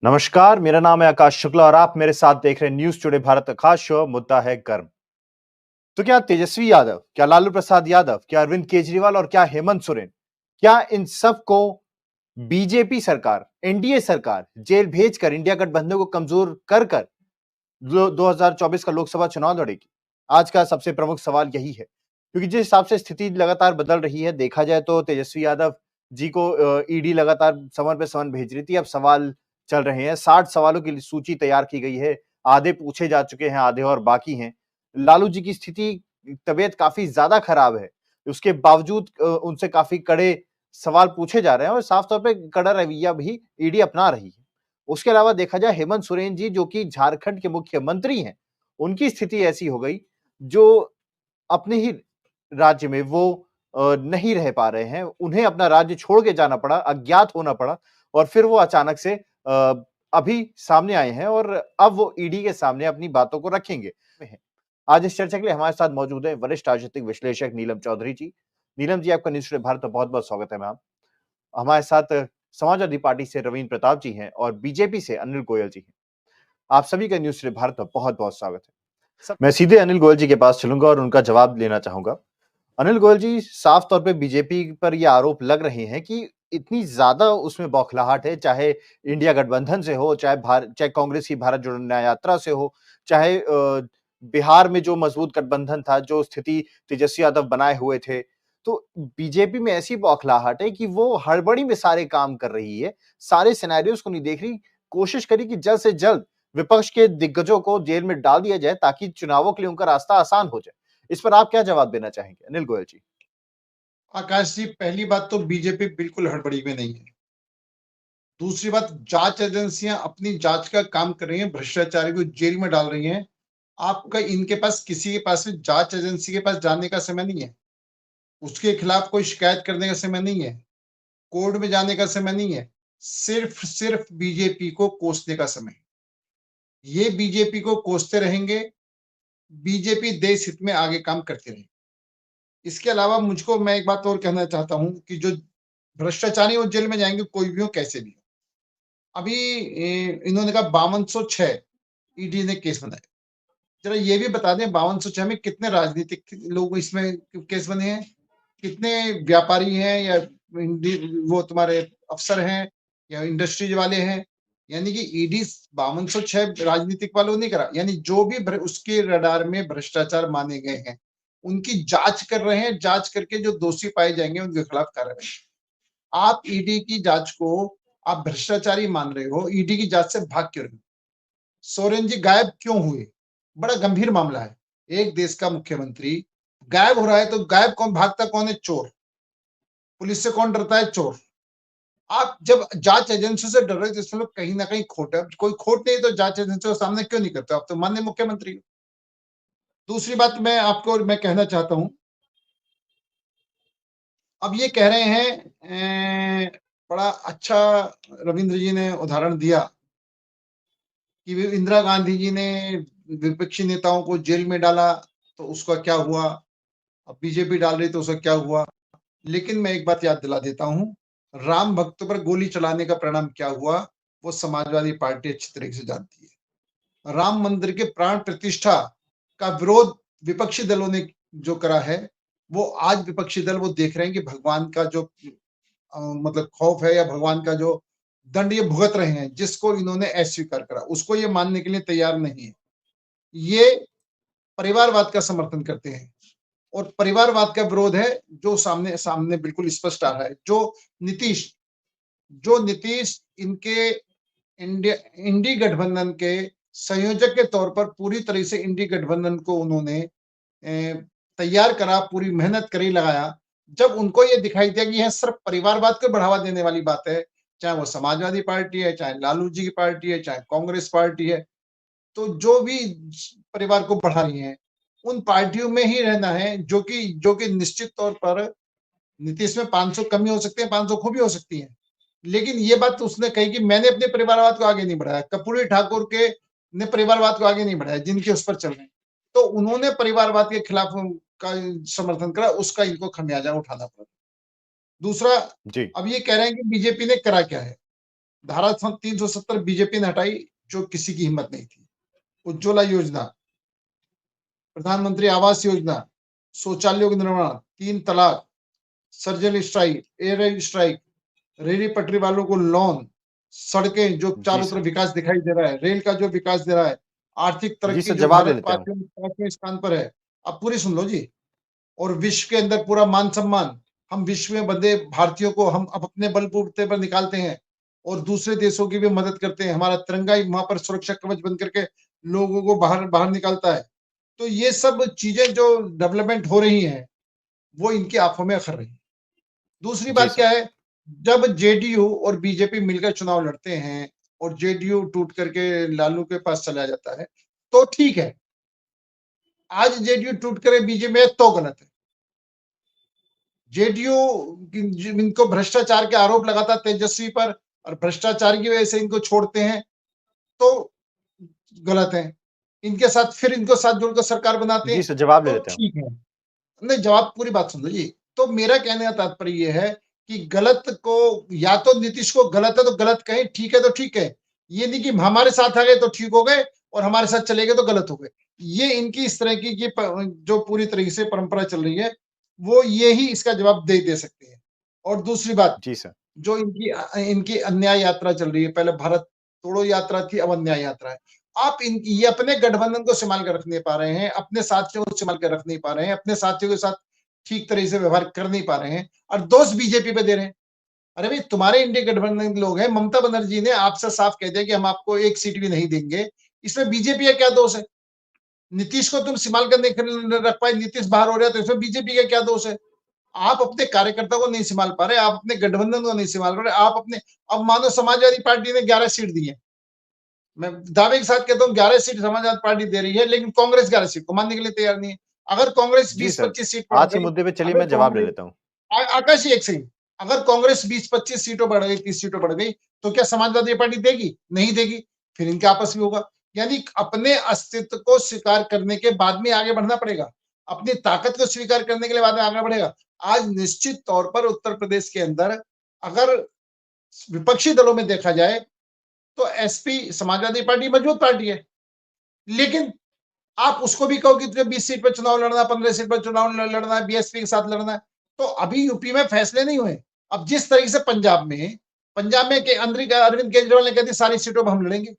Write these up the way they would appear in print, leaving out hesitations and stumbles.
नमस्कार, मेरा नाम है आकाश शुक्ला और आप मेरे साथ देख रहे हैं न्यूज़ टुडे भारत का खास शो मुद्दा है गर्म। तो क्या तेजस्वी यादव, क्या लालू प्रसाद यादव, क्या अरविंद केजरीवाल और क्या हेमंत सोरेन, क्या इन सबको बीजेपी सरकार, एनडीए सरकार जेल भेजकर इंडिया गठबंधन को कमजोर कर कर दो 2024 का लोकसभा चुनाव लड़ेगी? आज का सबसे प्रमुख सवाल यही है, क्योंकि जिस हिसाब से स्थिति लगातार बदल रही है, देखा जाए तो तेजस्वी यादव जी को ईडी लगातार समन पे समन भेज रही थी। अब सवाल चल रहे हैं, 60 सवालों की सूची तैयार की गई है, आधे पूछे जा चुके हैं, आधे और बाकी हैं। लालू जी की स्थिति, तबीयत काफ़ी ज़्यादा खराब है, उसके बावजूद उनसे काफ़ी कड़े सवाल पूछे जा रहे हैं और साफ तौर पे कड़ा रवैया भी ईडी अपना रही है। उसके अलावा देखा जाए हेमंत सोरेन जी जो कि झारखंड के मुख्यमंत्री हैं, उनकी स्थिति ऐसी हो गई जो अपने ही राज्य में वो नहीं रह पा रहे हैं। उन्हें अपना राज्य छोड़ के जाना पड़ा, अज्ञात होना पड़ा और फिर वो अचानक से अभी सामने आए हैं और अब वो ईडी के सामने अपनी बातों को रखेंगे। आज इस चर्चा के लिए हमारे साथ मौजूद हैं वरिष्ठ राजनीतिक विश्लेषक नीलम चौधरी जी। नीलम जी, आपका न्यूज़ टुडे भारत में बहुत-बहुत स्वागत है मैम। हमारे साथ समाजवादी पार्टी से रवींद्र प्रताप जी हैं और बीजेपी से अनिल गोयल जी हैं। आप सभी का न्यूज़ टुडे भारत में बहुत-बहुत स्वागत है। मैं सीधे अनिल गोयल जी के पास चलूँगा और उनका जवाब लेना चाहूँगा। अनिल गोयल जी, साफ तौर पे बीजेपी पर ये आरोप लग रहे हैं कि इतनी ज़्यादा उसमें बौखलाहट है, चाहे इंडिया गठबंधन से हो, चाहे कांग्रेस की भारत जोड़ो न्याय यात्रा से हो, चाहे बिहार में जो मजबूत गठबंधन था, जो स्थिति तेजस्वी यादव बनाए हुए थे। तो बीजेपी में ऐसी बौखलाहट है कि वो हड़बड़ी में सारे काम कर रही है, सारे सिनेरियोज़ को नहीं देख रही, कोशिश करी कि जल्द से जल्द विपक्ष के दिग्गजों को जेल में डाल दिया जाए ताकि चुनावों के लिए उनका रास्ता आसान हो जाए। इस पर आप क्या जवाब देना चाहेंगे? अनिल गोयल जी। आकाश जी, पहली बात तो बीजेपी बिल्कुल हड़बड़ी में नहीं है। दूसरी बात, जांच एजेंसियां अपनी जांच का काम कर रही हैं, भ्रष्टाचारी को जेल में डाल रही हैं। आपका इनके पास किसी के पास में जांच एजेंसी के पास जाने का समय नहीं है, उसके खिलाफ कोई शिकायत करने का समय नहीं है, कोर्ट में जाने का समय नहीं है, सिर्फ बीजेपी को कोसने का समय है। ये बीजेपी को कोसते रहेंगे, बीजेपी देश हित में आगे काम करती रहेगी। इसके अलावा मुझको मैं एक बात और कहना चाहता हूँ कि जो भ्रष्टाचारी वो जेल में जाएंगे, कोई भी हो कैसे भी हो। अभी इन्होंने कहा 5206 ईडी ने केस बनाए। जरा ये भी बता दें 5206 में कितने राजनीतिक लोग इसमें केस बने हैं? कितने व्यापारी हैं या वो तुम्हारे अफसर हैं या इंडस्ट्रीज वाले हैं? यानी कि ईडी 5206 राजनीतिक वालों ने करा, यानी जो भी उसके रडार में भ्रष्टाचार माने गए हैं, उनकी जांच कर रहे हैं। जांच करके जो दोषी पाए जाएंगे उनके खिलाफ कार्रवाई। आप ईडी की जांच को आप भ्रष्टाचारी मान रहे हो, ईडी की जांच से भाग क्यों रहे हो? सोरेन जी गायब क्यों हुए? बड़ा गंभीर मामला है। एक देश का मुख्यमंत्री गायब हो रहा है तो गायब कौन, भागता कौन है? चोर। पुलिस से कौन डरता है? चोर। आप जब जांच एजेंसी से डर रहे हो तो इसमें कहीं ना कहीं खोट है। कोई खोट नहीं तो जांच एजेंसी को सामने क्यों नहीं करते? आप तो माननीय मुख्यमंत्री हो। दूसरी बात मैं आपको और मैं कहना चाहता हूं, अब ये कह रहे हैं बड़ा अच्छा रविंद्र जी ने उदाहरण दिया कि इंदिरा गांधी जी ने विपक्षी नेताओं को जेल में डाला तो उसका क्या हुआ, अब बीजेपी डाल रही तो उसका क्या हुआ। लेकिन मैं एक बात याद दिला देता हूं, राम भक्त पर गोली चलाने का परिणाम क्या हुआ वो समाजवादी पार्टी अच्छी तरीके से जानती है। राम मंदिर के प्राण प्रतिष्ठा का विरोध विपक्षी दलों ने जो करा है, वो आज विपक्षी दल वो देख रहे हैं कि भगवान का जो मतलब खौफ है या भगवान का जो दंड ये भुगत रहे हैं, जिसको इन्होंने अस्वीकार करा उसको ये मानने के लिए तैयार नहीं है। ये परिवारवाद का समर्थन करते हैं और परिवारवाद का विरोध है जो सामने सामने बिल्कुल स्पष्ट आ रहा है। नीतीश जो नीतीश इनके इंडिया इंडी गठबंधन के संयोजक के तौर पर पूरी तरह से इंडी गठबंधन को उन्होंने तैयार करा, पूरी मेहनत करी, लगाया। जब उनको ये दिखाई दिया कि यह सिर्फ परिवारवाद को बढ़ावा देने वाली बात है, चाहे वो समाजवादी पार्टी है, चाहे लालू जी की पार्टी है, चाहे कांग्रेस पार्टी है, तो जो भी परिवार को बढ़ा रही है उन पार्टियों में ही रहना है, जो कि निश्चित तौर पर नीतीश में 500 कमी हो सकते हैं, 500 खूबी हो सकती है। लेकिन ये बात तो उसने कही कि मैंने अपने परिवारवाद को आगे नहीं बढ़ाया। कर्पूरी ठाकुर के ने परिवारवाद को आगे नहीं बढ़ाया, जिनके उस पर चल रहे हैं। तो उन्होंने परिवारवाद के खिलाफ का समर्थन करा, उसका इनको खमियाजा उठाना पड़ा। दूसरा, जी। अब ये कह रहे हैं कि बीजेपी ने करा क्या है? धारा 370 बीजेपी ने हटाई, जो किसी की हिम्मत नहीं थी। उज्ज्वला योजना, प्रधानमंत्री आवास योजना, शौचालयों का निर्माण, 3 तलाक, सर्जिकल स्ट्राइक, एयर स्ट्राइक, रेहड़ी पटरी वालों को लोन, सड़कें जो जी चारों सर। तरफ विकास दिखाई दे रहा है, रेल का जो विकास दे रहा है, आर्थिक जी तरक्की सर, जो जवाब ले भारत लेते हैं हम। 5वें स्थान पर है। अब पूरी सुन लो जी। और विश्व के अंदर पूरा मान सम्मान, हम विश्व में बंधे भारतीयों को हम अब अपने बलबूते पर निकालते हैं और दूसरे देशों की भी मदद करते हैं। हमारा तिरंगा ही वहां पर सुरक्षा कवच बन करके लोगों को बाहर बाहर निकालता है। तो ये सब चीजें जो डेवलपमेंट हो रही हैं, वो इनकी आंखों में अखर रही है। दूसरी जी बात सर। क्या है, जब जेडीयू और बीजेपी मिलकर चुनाव लड़ते हैं और जेडीयू टूट करके लालू के पास चला जाता है, तो ठीक है। आज जेडीयू टूट कर बीजेपी में तो गलत है। जेडीयू इनको भ्रष्टाचार के आरोप लगाता तेजस्वी पर और भ्रष्टाचार की वजह से इनको छोड़ते हैं, तो गलत है। इनके साथ फिर इनको साथ जोड़कर सरकार बनाते जी हैं, सर, जवाब ले तो लेते हैं हम। ठीक है। नहीं, जवाब पूरी बात सुन लो जी। तो मेरा कहने का तात्पर्य ये है कि गलत को, या तो नीतीश को गलत है तो गलत कहें, ठीक है तो ठीक है। ये नहीं कि हमारे साथ आ गए तो ठीक हो गए और हमारे साथ चले गए तो गलत हो गए। ये इनकी इस तरह की जो पूरी तरीके से परंपरा चल रही है, वो ये ही इसका जवाब दे सकते हैं। और दूसरी बात, जी सर। जो इनकी इनकी अन्याय यात्रा चल रही है, पहले भारत तोड़ो यात्रा थी, अब अन्याय यात्रा है। आप इनकी ये अपने गठबंधन को संभाल कर रख नहीं पा रहे हैं, अपने साथियों को संभाल कर रख नहीं पा रहे हैं, अपने साथियों के साथ ठीक तरीके से व्यवहार कर नहीं पा रहे हैं और दोष बीजेपी पे दे रहे हैं। अरे भाई, तुम्हारे इंडिया गठबंधन के लोग हैं। ममता बनर्जी ने आपसे साफ कह दिया कि हम आपको एक सीट भी नहीं देंगे। इसमें बीजेपी का क्या दोष है? नीतीश को तुम संभाल कर नहीं रख पाए, नीतीश बाहर हो रहा है, तो इसमें बीजेपी का क्या दोष है? आप अपने कार्यकर्ता को नहीं संभाल पा रहे, आप अपने गठबंधन को नहीं संभाल रहे, आप अपने, अब मानो समाजवादी पार्टी ने 11 सीट दी है। मैं दावे के साथ कहता हूँ 11 सीट समाजवादी पार्टी दे रही है, लेकिन कांग्रेस 11 सीट को मानने के लिए तैयार नहीं है। अगर कांग्रेस जी सर, 20-25 सीट बढ़ आज के गई, मुद्दे पे चलिए अगर मैं जवाब ले कांग्रेस, लेता हूँ। आकाश जी एक सेकंड, अगर कांग्रेस 20-25 सीटों बढ़ गई, 30 सीटों बढ़ गई, तो क्या समाजवादी पार्टी देगी? नहीं देगी। फिर इनके आपस में होगा। यानी अपने अस्तित्व को स्वीकार करने के बाद में आगे बढ़ना पड़ेगा, अपनी ताकत को स्वीकार करने के लिए बाद में आगे बढ़ेगा। आज निश्चित तौर पर उत्तर प्रदेश के अंदर अगर विपक्षी दलों में देखा जाए, तो एसपी समाजवादी पार्टी मजबूत पार्टी है, लेकिन आप उसको भी कहो कि तुझे 20 सीट पर चुनाव लड़ना, 15 सीट पर चुनाव लड़ना है, बीएसपी के साथ लड़ना है, तो अभी यूपी में फैसले नहीं हुए। अब जिस तरीके से पंजाब में अरविंद केजरीवाल ने कह दी सारी सीटों पर हम लड़ेंगे।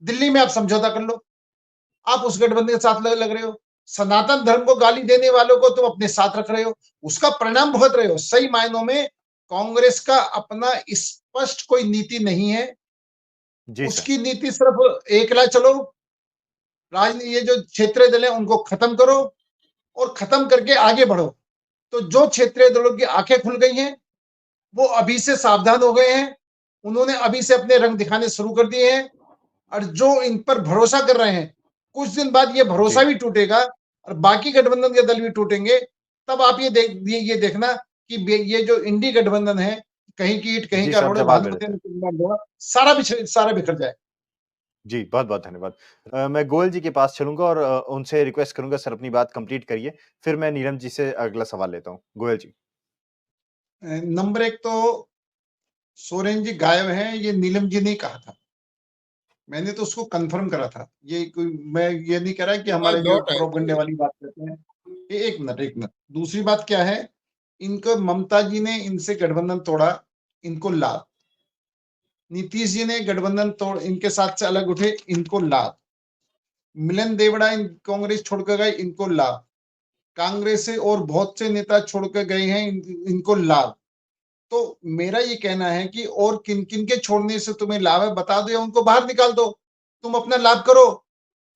दिल्ली में आप समझौता कर लो, आप उस गठबंधन के साथ लग रहे हो। सनातन धर्म को गाली देने वालों को तुम अपने साथ रख रहे हो, उसका परिणाम भुगत रहे हो। सही मायनों में कांग्रेस का अपना स्पष्ट कोई नीति नहीं है। जी सर। उसकी नीति सिर्फ एकला चलो, राजनीति, ये जो क्षेत्रीय दल है उनको खत्म करो और खत्म करके आगे बढ़ो। तो जो क्षेत्रीय दलों की आंखें खुल गई हैं, वो अभी से सावधान हो गए हैं, उन्होंने अभी से अपने रंग दिखाने शुरू कर दिए हैं। और जो इन पर भरोसा कर रहे हैं, कुछ दिन बाद ये भरोसा जी। भी टूटेगा और बाकी गठबंधन के दल भी टूटेंगे। तब आप ये देखना कि ये जो इंडी गठबंधन है, कहीं की ईंट कहीं जी का सर, आप रोड, जवाब ले लेते हैं। भानुमति सारा बिखर जाए। जी, बहुत-बहुत धन्यवाद। मैं गोयल जी के पास चलूँगा और उनसे रिक्वेस्ट करूँगा सर अपनी बात कंप्लीट करिए, फिर मैं नीलम जी से अगला सवाल लेता हूँ। गोयल जी। नंबर एक तो सोरेन जी गायब हैं, ये नीलम जी ने कहा था। मैंने तो उसको कंफर्म करा था। ये कोई, मैं ये नहीं कह रहा कि हमारे जो लौट आए प्रोपगंडे थे। वाली बात करते हैं। एक मिनट, एक मिनट। दूसरी बात क्या है, इनको ममता जी ने इनसे गठबंधन तोड़ा, इनको लाभ। नीतीश जी ने गठबंधन तोड़, इनके साथ से अलग उठे, इनको लाभ। मिलन देवड़ा कांग्रेस छोड़कर गए, इनको लाभ। कांग्रेस से और बहुत से नेता छोड़कर गए हैं, इनको लाभ। तो मेरा ये कहना है कि और किन किन के छोड़ने से तुम्हें लाभ है बता दो, या उनको बाहर निकाल दो। तुम अपना लाभ करो,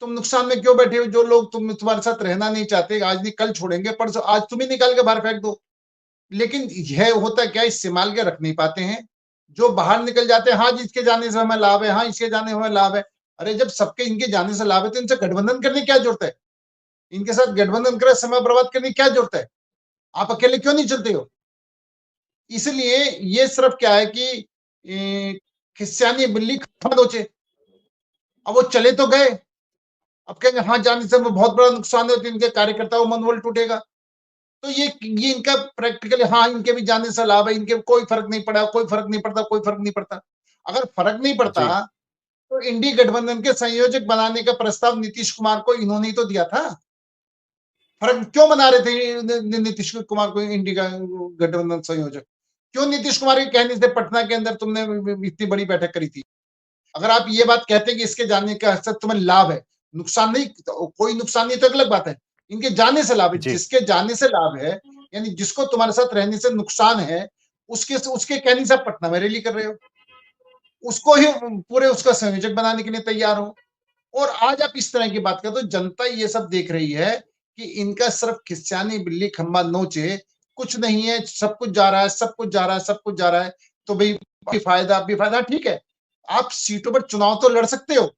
तुम नुकसान में क्यों बैठे हो? जो लोग तुम्हारे साथ रहना नहीं चाहते, आज नहीं कल छोड़ेंगे, परसों, आज तुम ही निकाल के बाहर फेंक दो। लेकिन यह होता क्या, इस्तेमाल के रख नहीं पाते हैं। जो बाहर निकल जाते हैं, हाँ जी इसके जाने से हमें लाभ है, हाँ इसके जाने से हमें लाभ है। अरे जब सबके इनके जाने से लाभ है, तो इनसे गठबंधन करने की क्या जरूरत है? इनके साथ गठबंधन कर समय बर्बाद करने की क्या जरूरत है? आप अकेले क्यों नहीं चलते हो? इसलिए ये सिर्फ क्या है कि खिस्सानी बिल्ली खा नोचे। अब वो चले तो गए, अब कहेंगे हाँ जाने से हमें बहुत बड़ा नुकसान है, तो इनके कार्यकर्ताओं का मनोबल टूटेगा। तो ये इनका प्रैक्टिकली, हाँ इनके भी जाने से लाभ है, इनके कोई फर्क नहीं पड़ा, कोई फर्क नहीं पड़ता, कोई फर्क नहीं पड़ता। अगर फर्क नहीं पड़ता जी, तो इंडी गठबंधन के संयोजक बनाने का प्रस्ताव नीतीश कुमार को इन्होंने ही तो दिया था। फर्क क्यों बना रहे थे नीतीश कुमार को इंडी का गठबंधन संयोजक? क्यों नीतीश कुमार के कहने से पटना के अंदर तुमने इतनी बड़ी बैठक करी थी? अगर आप ये बात कहते हैं कि इसके जाने का असर तुम्हें लाभ है, नुकसान नहीं, तो कोई नुकसान नहीं तो अलग बात है। इनके जाने से लाभ है, जी, जिसके जाने से लाभ है, यानी जिसको तुम्हारे साथ रहने से नुकसान है, उसके कहने से आप पटना में रैली कर रहे हो। उसको ही पूरे उसका संयोजक बनाने के लिए तैयार हो। और आज आप इस तरह की बात करते हो, जनता ये सब देख रही है कि इनका सिर्फ खिस्सानी बिल्ली खंबा नोचे, कुछ नहीं है, सब कुछ जा रहा है, सब कुछ जा रहा है, सब कुछ जा रहा है। तो भाई बेफायदा ठीक है। आप सीटों पर चुनाव तो लड़ सकते हो।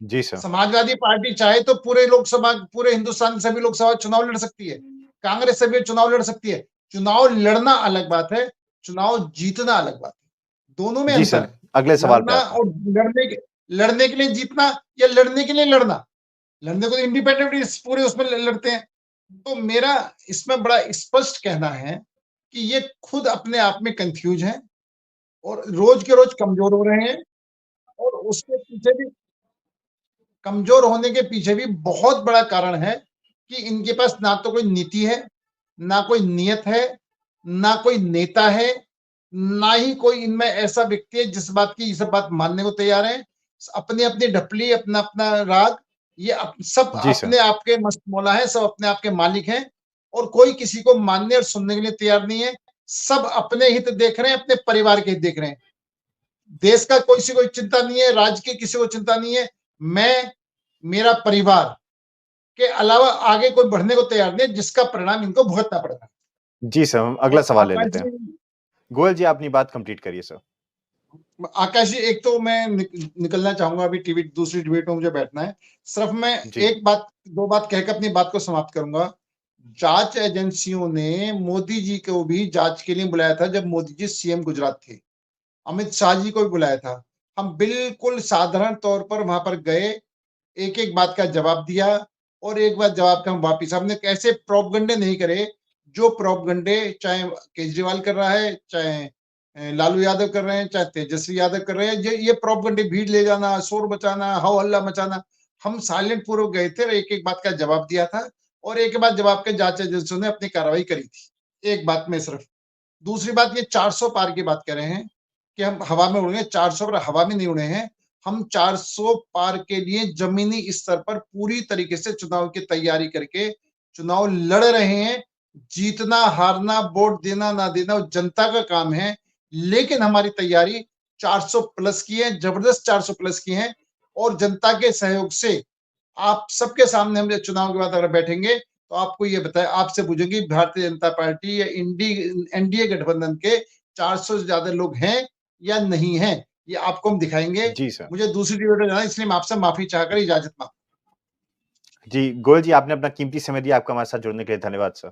जी सर। समाजवादी पार्टी चाहे तो पूरे लोकसभा, पूरे हिंदुस्तान सभी लोकसभा चुनाव लड़ सकती है। कांग्रेस सभी चुनाव लड़ सकती है। चुनाव लड़ना अलग बात है, चुनाव जीतना अलग बात है। दोनों में जी अंतर सर, है। अगले सवाल पे लड़ना आते हैं। और लड़ने के लिए जीतना या लड़ने के लिए लड़ना। लड़ने को तो इंडिपेंडेंटली पूरे उसमें लड़ते हैं। तो मेरा इसमें बड़ा स्पष्ट कहना है कि ये खुद अपने आप में कंफ्यूज है और रोज के रोज कमजोर हो रहे हैं। और उसके पीछे भी, कमजोर होने के पीछे भी बहुत बड़ा कारण है कि इनके पास ना तो कोई नीति है, ना कोई नियत है, ना कोई नेता है, ना ही कोई इनमें ऐसा व्यक्ति है जिस बात की ये सब बात मानने को तैयार है। अपनी अपनी ढपली, अपना अपना राग, ये सब जी सर। अपने आप के मस्त मौला है, सब अपने आप के मालिक हैं। और कोई किसी को मानने और सुनने के लिए तैयार नहीं है। सब अपने हित देख रहे हैं, अपने परिवार के हित देख रहे हैं। देश का किसी को चिंता नहीं है, राज्य की किसी को चिंता नहीं है। मैं, मेरा परिवार के अलावा आगे कोई बढ़ने को तैयार नहीं है, जिसका परिणाम इनको भुगतना पड़ेगा। जी सर, हम अगला और सवाल ले आकाश लेते हैं। जी, गोयल जी, अपनी बात कंप्लीट करिए सर। आकाश जी, एक तो मैं निकलना चाहूंगा, अभी टीवी दूसरी डिबेट में मुझे बैठना है। सिर्फ मैं जी, एक बात, दो बात कहकर अपनी बात को समाप्त करूंगा। जांच एजेंसियों ने मोदी जी को भी जांच के लिए बुलाया था जब मोदी जी सीएम गुजरात थे। अमित शाह जी को भी बुलाया था। हम बिल्कुल साधारण तौर पर वहां पर गए, एक एक बात का जवाब दिया और एक बात जवाब का हम वापिस, हमने कैसे प्रोपगंडे नहीं करे जो प्रोपगंडे चाहे केजरीवाल कर रहा है, चाहे लालू यादव कर रहे हैं, चाहे तेजस्वी यादव कर रहे हैं। ये प्रोपगंडे, भीड़ ले जाना, शोर मचाना, हो हल्ला मचाना, हम साइलेंट पूर्वक गए थे और एक एक बात का जवाब दिया था। और एक बात जवाब के जांच एजेंसियों ने अपनी कार्रवाई करी थी। एक बात में सिर्फ, दूसरी बात, ये 400 पार की बात कर रहे हैं कि हम हवा में उड़ेंगे। 400 पर हवा में नहीं उड़े हैं हम। 400 पार के लिए जमीनी स्तर पर पूरी तरीके से चुनाव की तैयारी करके चुनाव लड़ रहे हैं। जीतना हारना, वोट देना ना देना, वो जनता का काम है। लेकिन हमारी तैयारी 400 प्लस की है, जबरदस्त 400 प्लस की है। और जनता के सहयोग से आप सबके सामने हम चुनाव के बाद अगर बैठेंगे तो आपको ये बताए, आपसे पूछेंगे भारतीय जनता पार्टी या एनडीए गठबंधन के 400 से ज्यादा लोग हैं या नहीं है, ये आपको हम दिखाएंगे। जी सर। मुझे दूसरी डिबेट में जाना है, इसलिए मैं आपसे माफी चाहकर इजाजत मांगता हूं। जी, गोयल जी, आपने अपना कीमती समय दिया। आपका हमारे साथ जुड़ने के लिए धन्यवाद सर।